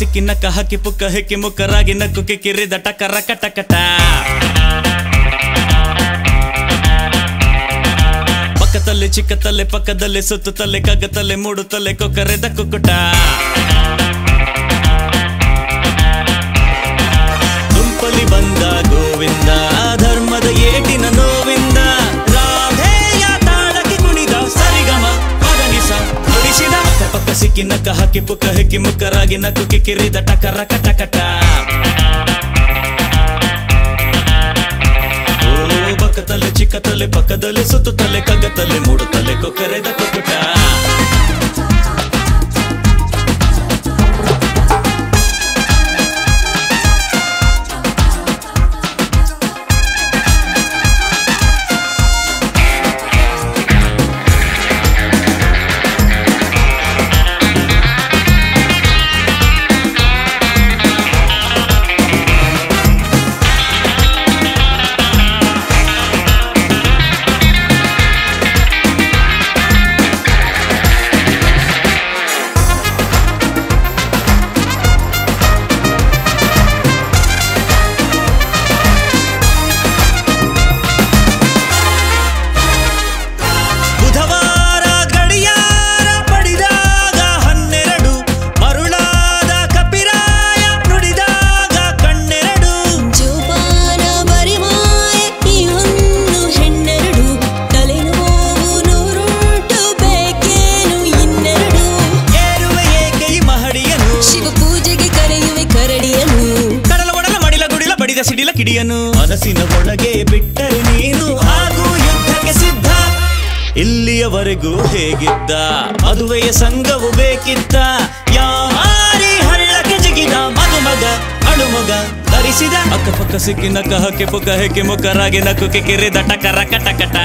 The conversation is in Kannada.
ಸಿಕ್ಕಿ ನಕ್ಕ ಹಾಕಿ ಪುಕ್ಕ ಹೆಕ್ಕಿ ಮುಕ್ಕರಾಗಿ ನಕ್ಕು ಕಿಕ್ಕಿರಿದ ಟಕರ ಕಟಕಟ ಪಕ್ಕದಲ್ಲಿ ಚಿಕ್ಕತಲ್ಲೆ ಪಕ್ಕದಲ್ಲಿ ಸುತ್ತುತ್ತಲ್ಲೆ ಕಗ್ಗತಲ್ಲೆ ಮೂಡುತ್ತಲ್ಲೆ ಕೊಕ್ಕರೆದ ಕುಕ್ಕುಟ ದುಂಪಲಿ ಬಂದ ಗೋವಿಂದ ಧರ್ಮದ ಏಟಿನ ನೋವಿಂದ ರಾಧೆಯ ತಾಳಕ್ಕೆ ಕುಣಿದ ಸರಿಗಮ ಪದನಿಸ ನುಡಿಸಿದ ಪಕ್ಕ ಸಿಕ್ಕಿ ನಕ್ಕ ಹಾಕಿ ಪುಕ್ಕ ಹೆಕ್ಕಿ ಮುಕ್ಕರಾಗಿ ನಕ್ಕು ಕಿಕ್ಕಿರಿದ ಟಕರ ಕಟಕಟ ಪಕ್ಕತಲ್ಲೆ ಚಿಕ್ಕತಲ್ಲೆ ಪಕ್ಕದಲ್ಲಿ ಸುತ್ತುತ್ತಲ್ಲೆ ಕಗ್ಗತಲ್ಲೆ ಮೂಡುತ್ತಲ್ಲೆ ಕೊಕ್ಕರೆದ ಕುಕ್ಕುಟ ಸಿಡಿಲ ಕಿಡಿಯನು ಮನಸ್ಸಿನ ಒಳಗೆ ಬಿಟ್ಟರೆ ನೀನು ಹಾಗೂ ಯುದ್ಧಕ್ಕೆ ಸಿದ್ಧ ಇಲ್ಲಿಯವರೆಗೂ ಹೇಗಿದ್ದ ಮದುವೆಯ ಸಂಘವು ಬೇಕಿದ್ದ ಯಾರಿ ಹಳ್ಳಕ್ಕೆ ಜಿಗಿದ ಮದುಮಗ ಅಳುಮಗ ಧರಿಸಿದ ಅಕ್ಕಪಕ್ಕ ಸಿಕ್ಕಿ ನಕ್ಕ ಹಕ್ಕೆ ಪುಕ್ಕ ಹೆಕ್ಕಿ ಮುಕ್ಕರಾಗಿ ನಕ್ಕು ಕಿಕ್ಕಿರಿದ ಟಕರ ಕಟಕಟ